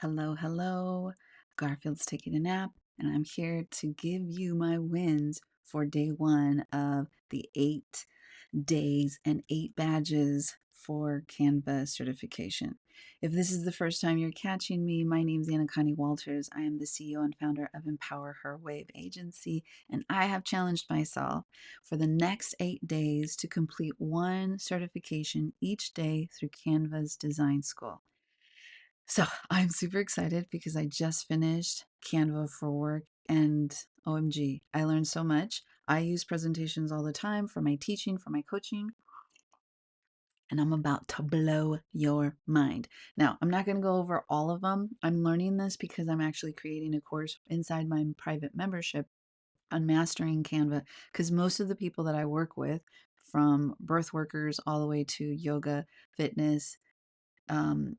Hello, hello. Garfield's taking a nap, and I'm here to give you my wins for day one of the 8 days and 8 badges for Canva certification. If this is the first time you're catching me, my name is Anna Connie Walters. I am the CEO and founder of Empower Her Wave Agency, and I have challenged myself for the next 8 days to complete one certification each day through Canva's design school. So I'm super excited because I just finished Canva for work and OMG, I learned so much. I use presentations all the time for my teaching, for my coaching, and I'm about to blow your mind. Now, I'm not going to go over all of them. I'm learning this because I'm actually creating a course inside my private membership on mastering Canva because most of the people that I work with, from birth workers all the way to yoga, fitness, um,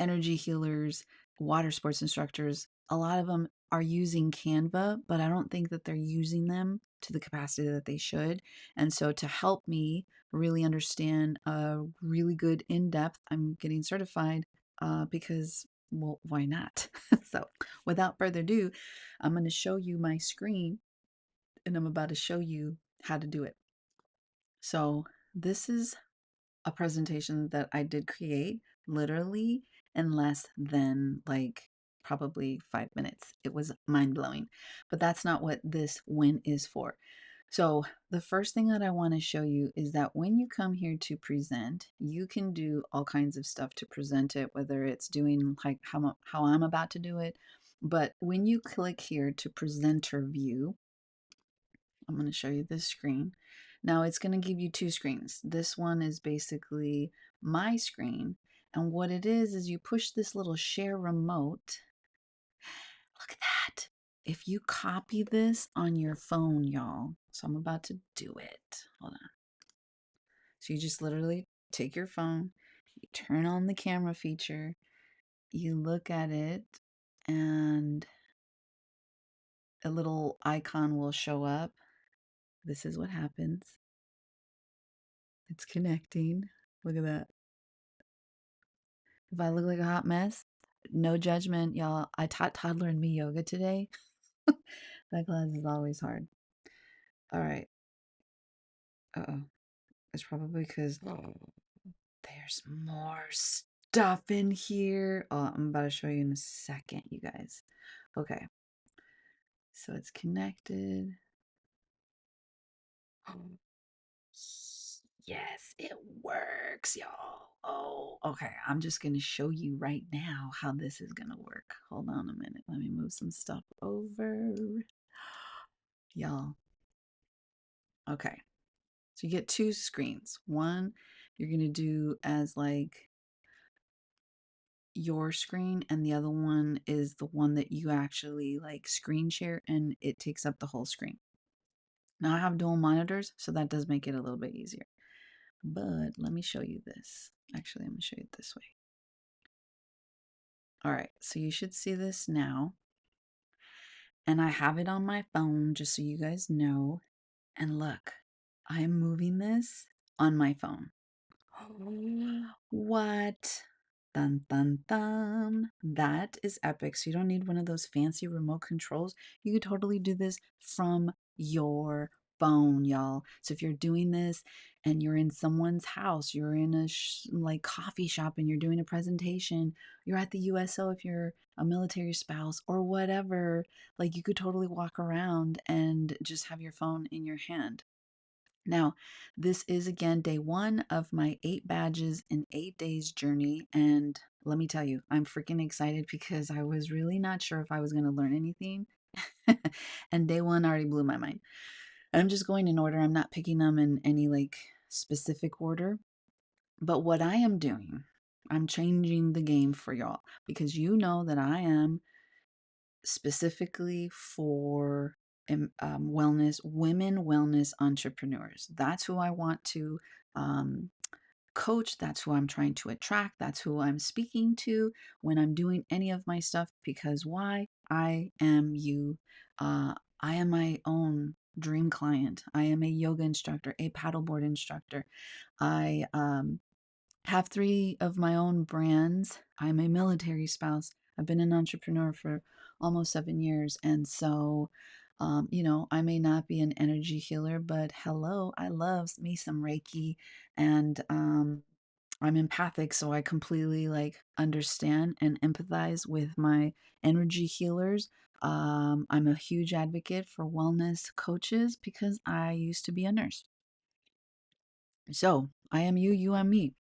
energy healers, water sports instructors, a lot of them are using Canva, but I don't think that they're using them to the capacity that they should. And so, to help me really understand a really good in depth, I'm getting certified because, well, why not? So, without further ado, I'm going to show you my screen and I'm about to show you how to do it. So, this is a presentation that I did create literally in less than like probably 5 minutes. It was mind blowing, but that's not what this win is for. So, the first thing that I want to show you is that when you come here to present, you can do all kinds of stuff to present it, whether it's doing like how I'm about to do it. But when you click here to presenter view, I'm going to show you this screen. Now it's going to give you two screens. This one is basically my screen. And what it is you push this little share remote. Look at that. If you copy this on your phone, y'all. So I'm about to do it. Hold on. So you just literally take your phone, you turn on the camera feature, you look at it, and a little icon will show up. This is what happens. It's connecting. Look at that. If I look like a hot mess, no judgment, y'all. I taught toddler and me yoga today. That class is always hard. All right. Uh-oh. It's probably because there's more stuff in here. Oh, I'm about to show you in a second, you guys. Okay. So it's connected. Yes, it works, y'all. Oh, okay. I'm just going to show you right now how this is going to work. Hold on a minute. Let me move some stuff over. Y'all. Okay. So you get two screens. One you're going to do as like your screen, and the other one is the one that you actually like screen share and it takes up the whole screen. Now I have dual monitors, so that does make it a little bit easier. But let me show you this. Actually, I'm going to show you it this way. All right, so you should see this now. And I have it on my phone just so you guys know. And look, I'm moving this on my phone. What? Dun dun dun. That is epic. So you don't need one of those fancy remote controls. You could totally do this from your phone, y'all. So if you're doing this and you're in someone's house, you're in a like coffee shop and you're doing a presentation, you're at the USO if you're a military spouse or whatever, like you could totally walk around and just have your phone in your hand. Now, this is again day one of my 8 badges in 8 days journey. And let me tell you, I'm freaking excited because I was really not sure if I was going to learn anything. And day one already blew my mind. I'm just going in order. I'm not picking them in any like specific order. But what I am doing, I'm changing the game for y'all because you know that I am specifically for wellness, women wellness entrepreneurs. That's who I want to um, coach. That's who I'm trying to attract. That's who I'm speaking to when I'm doing any of my stuff. Because why? I am you. I am my own dream client. I am a yoga instructor, a paddleboard instructor. I Have three of my own brands. I'm a military spouse. I've been an entrepreneur for almost 7 years. And so, I may not be an energy healer, but hello, I love me some Reiki, and I'm empathic. So I completely like understand and empathize with my energy healers. I'm a huge advocate for wellness coaches because I used to be a nurse. So I am you, you are me.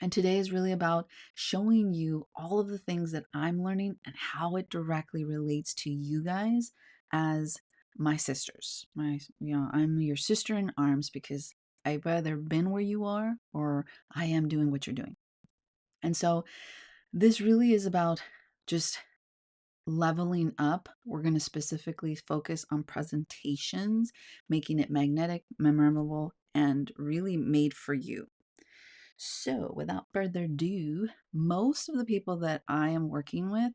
And today is really about showing you all of the things that I'm learning and how it directly relates to you guys as my sisters. I'm your sister in arms because I've either been where you are or I am doing what you're doing. And so this really is about just leveling up. We're going to specifically focus on presentations, making it magnetic, memorable, and really made for you. So, without further ado, most of the people that I am working with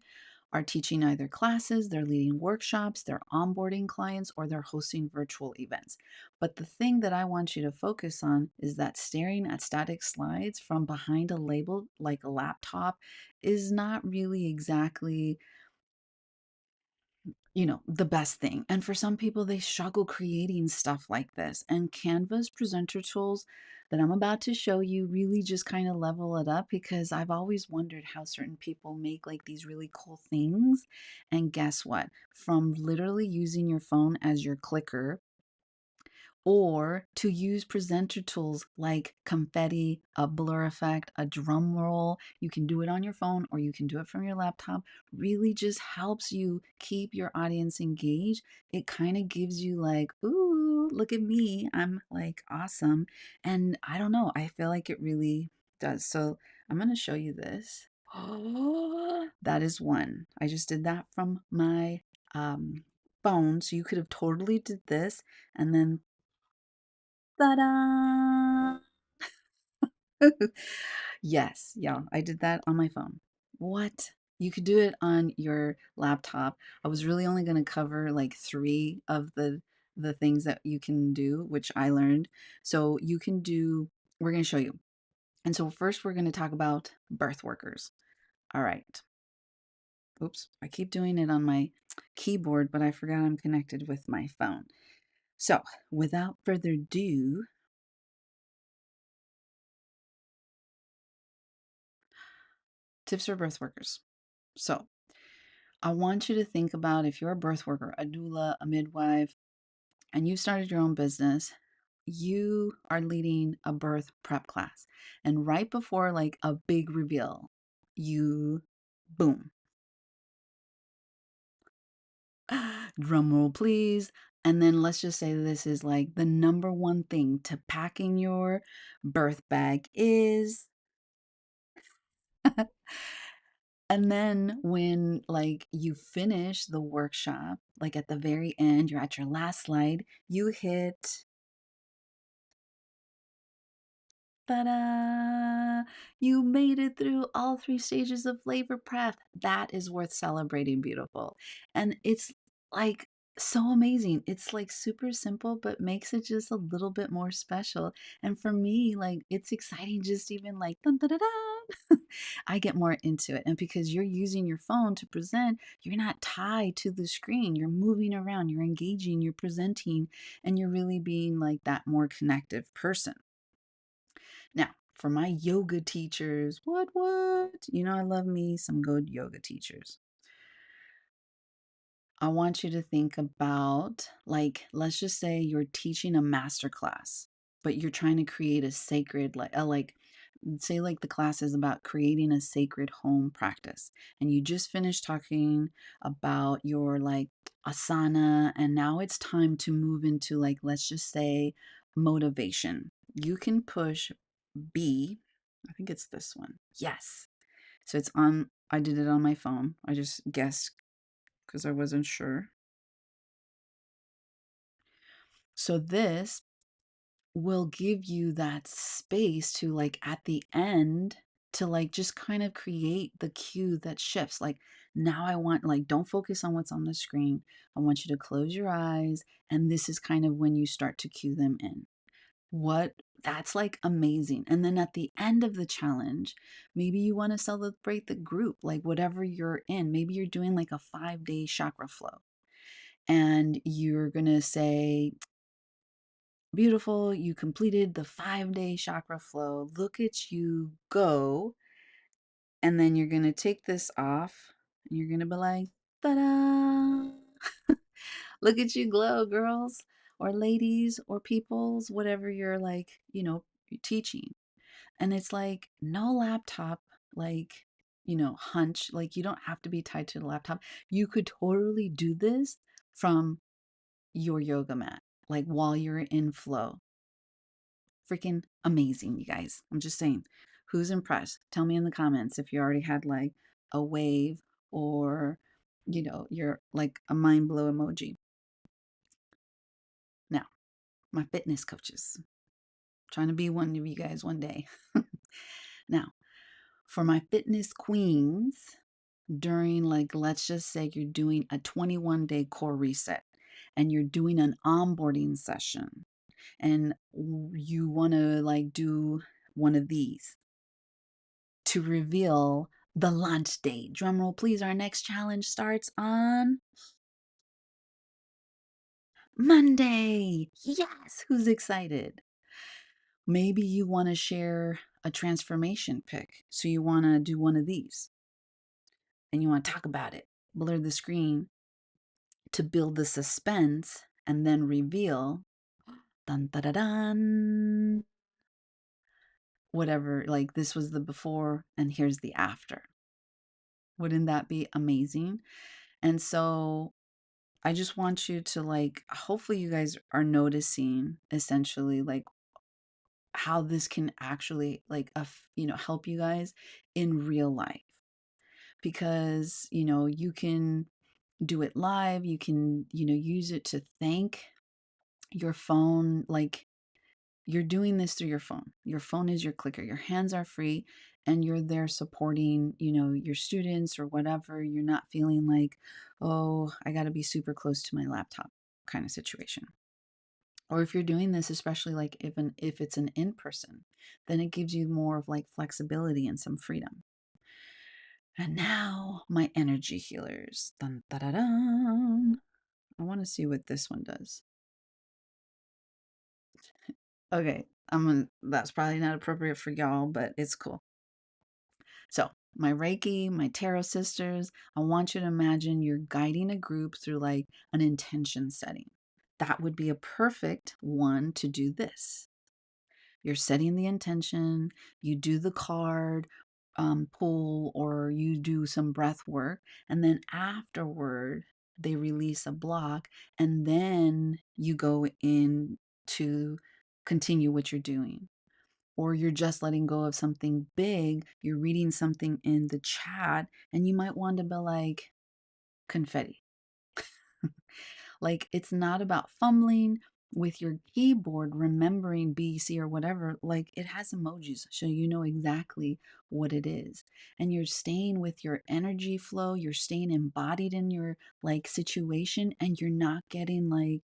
are teaching either classes, they're leading workshops, they're onboarding clients, or they're hosting virtual events. But the thing that I want you to focus on is that staring at static slides from behind a label like a laptop is not really exactly the best thing. And for some people, they struggle creating stuff like this. And Canva's presenter tools that I'm about to show you really just kind of level it up because I've always wondered how certain people make like these really cool things. And guess what? From literally using your phone as your clicker or to use presenter tools like Confetti, a blur effect, a drum roll. You can do it on your phone or you can do it from your laptop. Really just helps you keep your audience engaged. It kind of gives you like, ooh, look at me. I'm like awesome. And I don't know, I feel like it really does. So I'm going to show you this. That is one. I just did that from my um, phone. So you could have totally did this and then ta-da! Yes, yeah, I did that on my phone. What? You could do it on your laptop. I was really only going to cover like three of the things that you can do, which I learned. So you can do, we're going to show you. And so first we're going to talk about birth workers. All right. Oops, I keep doing it on my keyboard, but I forgot I'm connected with my phone. So without further ado, tips for birth workers. So I want you to think about if you're a birth worker, a doula, a midwife, and you started your own business, you are leading a birth prep class. And right before like a big reveal, you boom, drum roll please. And then let's just say this is like the number one thing to packing your birth bag is. And then when like you finish the workshop, like at the very end, you're at your last slide, you hit ta-da! You made it through all three stages of labor prep. That is worth celebrating, beautiful. And it's like so amazing. It's like super simple, but makes it just a little bit more special. And for me, like it's exciting just even like dun, dun, dun, dun. I get more into it. And because you're using your phone to present, you're not tied to the screen. You're moving around, you're engaging, you're presenting, and you're really being like that more connective person. Now, for my yoga teachers, what? I love me some good yoga teachers. I want you to think about, like, let's just say you're teaching a master class, but you're trying to create a sacred, say, like, the class is about creating a sacred home practice. And you just finished talking about your, like, asana, and now it's time to move into, like, let's just say motivation. You can push B. I think it's this one. Yes. So it's on, I did it on my phone. I just guessed because I wasn't sure. So this will give you that space to like at the end to like just kind of create the cue that shifts. Like now I want like don't focus on what's on the screen. I want you to close your eyes and this is kind of when you start to cue them in. What That's like amazing. And then at the end of the challenge, maybe you want to celebrate the group, like whatever you're in. Maybe you're doing like a 5 day chakra flow and you're going to say, beautiful, you completed the 5 day chakra flow. Look at you go. And then you're going to take this off and you're going to be like, ta da! Look at you glow, girls or ladies or peoples, whatever you're like, teaching. And it's like no laptop, like, hunch. Like you don't have to be tied to the laptop. You could totally do this from your yoga mat, like while you're in flow. Freaking amazing, you guys. I'm just saying, who's impressed? Tell me in the comments if you already had like a wave or, you're like a mind blow emoji. Now, my fitness coaches, trying to be one of you guys one day. Now, for my fitness queens, during like, let's just say you're doing a 21-day core reset and you're doing an onboarding session and you want to like do one of these to reveal the launch date. Drumroll, please. Our next challenge starts on Monday. Yes, who's excited? Maybe you want to share a transformation pic. So you want to do one of these and you want to talk about it. Blur the screen to build the suspense and then reveal dun da da dun whatever, like this was the before and here's the after. Wouldn't that be amazing? And so I just want you to like, hopefully you guys are noticing essentially like how this can actually like help you guys in real life, because you can do it live, you can use it to thank your phone. Like you're doing this through your phone is your clicker, your hands are free, and you're there supporting your students or whatever. You're not feeling like, oh, I got to be super close to my laptop kind of situation. Or if you're doing this, especially like if it's an in-person, then it gives you more of like flexibility and some freedom. And now my energy healers. Dun, da, da, dun. I want to see what this one does. Okay, that's probably not appropriate for y'all, but it's cool. So, my Reiki, my tarot sisters, I want you to imagine you're guiding a group through like an intention setting. That would be a perfect one to do this. You're setting the intention, you do the card pull, or you do some breath work, and then afterward, they release a block, and then you go in to continue what you're doing. Or you're just letting go of something big, you're reading something in the chat, and you might want to be like, confetti. Like, it's not about fumbling with your keyboard, remembering B, C, or whatever. Like, it has emojis, so you know exactly what it is. And you're staying with your energy flow, you're staying embodied in your like situation, and you're not getting like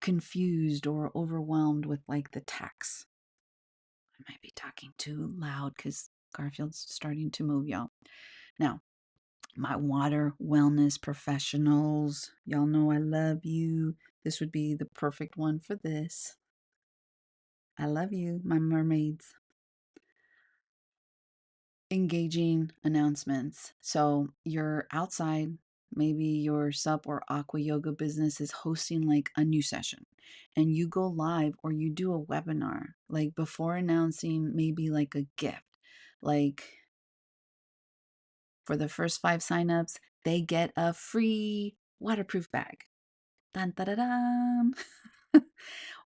confused or overwhelmed with like the text. I might be talking too loud because Garfield's starting to move, y'all. Now, my water wellness professionals, y'all know I love you. This would be the perfect one for this. I love you, my mermaids. Engaging announcements. So you're outside, maybe your sup or aqua yoga business is hosting like a new session and you go live or you do a webinar, like before announcing maybe like a gift. Like for the first 5 signups, they get a free waterproof bag. Dun, da, da, dun.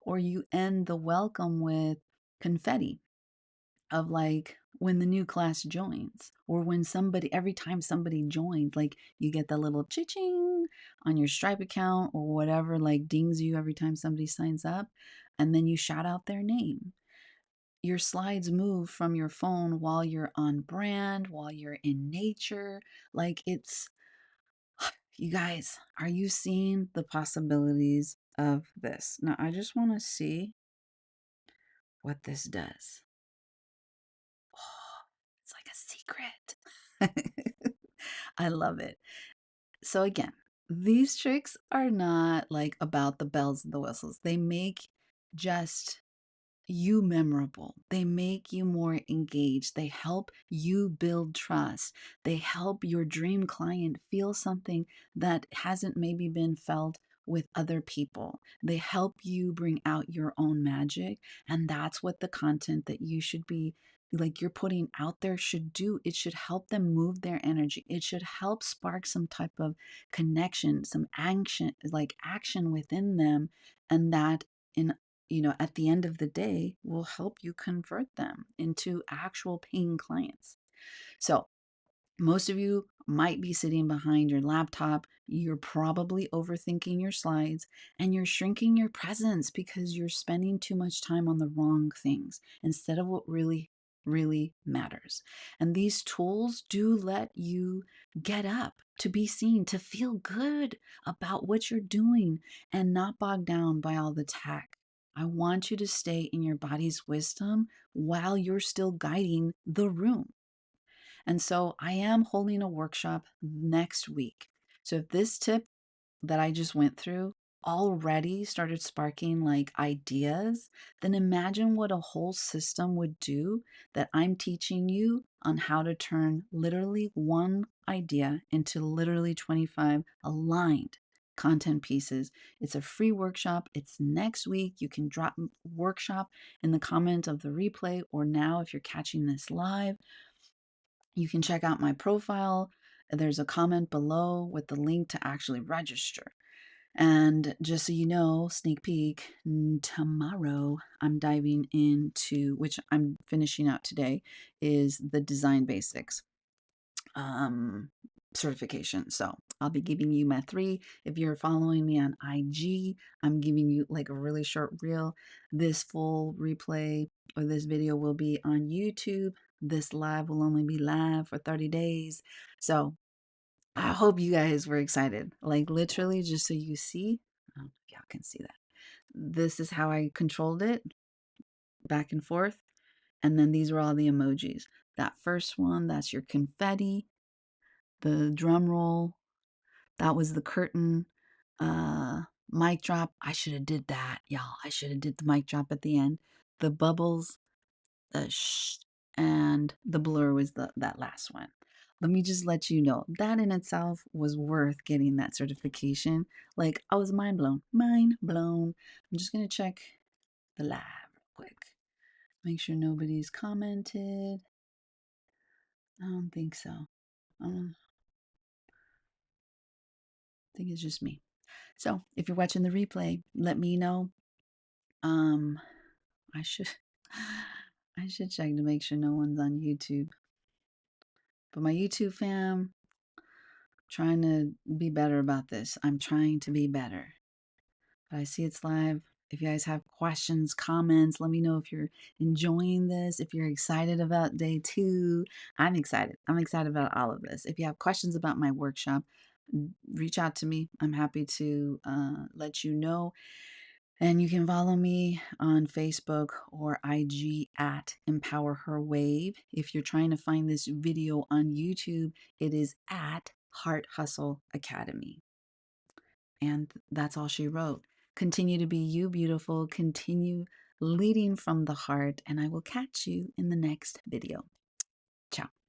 Or you end the welcome with confetti of like when the new class joins, or when somebody, every time somebody joins, like you get that little ching on your Stripe account or whatever, like dings you every time somebody signs up, and then you shout out their name. Your slides move from your phone while you're on brand, while you're in nature. Like it's, you guys, are you seeing the possibilities of this? Now, I just want to see. what this does. Oh, it's like a secret. I love it. So again, these tricks are not like about the bells and the whistles. They make just you memorable. They make you more engaged. They help you build trust. They help your dream client feel something that hasn't maybe been felt with other people. They help you bring out your own magic. And that's what the content that you should be like you're putting out there should do. It should help them move their energy. It should help spark some type of connection, some action, like action within them. And that in at the end of the day will help you convert them into actual paying clients. So most of you might be sitting behind your laptop. You're probably overthinking your slides and you're shrinking your presence because you're spending too much time on the wrong things instead of what really matters. And these tools do let you get up to be seen, to feel good about what you're doing and not bogged down by all the tech. I want you to stay in your body's wisdom while you're still guiding the room. And so I am holding a workshop next week. So if this tip that I just went through already started sparking like ideas, then imagine what a whole system would do that I'm teaching you on how to turn literally one idea into literally 25 aligned content pieces. It's a free workshop. It's next week. You can drop workshop in the comment of the replay or now if you're catching this live. You can check out my profile. There's a comment below with the link to actually register. And just so you know, sneak peek, tomorrow I'm diving into, which I'm finishing out today, is the design basics um, certification. So I'll be giving you my 3. If you're following me on IG, I'm giving you like a really short reel. This full replay or this video will be on YouTube. This live will only be live for 30 days. So I hope you guys were excited. Like literally, just so you see, I don't know if y'all can see that. This is how I controlled it back and forth. And then these were all the emojis. That first one, that's your confetti. The drum roll, that was the curtain. Mic drop. I should have did that, y'all. I should have did the mic drop at the end. The bubbles, the shh, and the blur was that last one. Let me just let you know that in itself was worth getting that certification. Like I was mind blown, mind blown. I'm just gonna check the live real quick. Make sure nobody's commented. I don't think so. I think it's just me. So if you're watching the replay, let me know. Um, I should I should check to make sure no one's on YouTube. But my YouTube fam, trying to be better about this. I'm trying to be better. But I see it's live. If you guys have questions, comments, let me know if you're enjoying this, if you're excited about day 2. I'm excited. I'm excited about all of this. If you have questions about my workshop, reach out to me. I'm happy to let you know. And you can follow me on Facebook or IG at Empower Her Wave. If you're trying to find this video on YouTube, it is at Heart Hustle Academy. And that's all she wrote. Continue to be you, beautiful. Continue leading from the heart. And I will catch you in the next video. Ciao.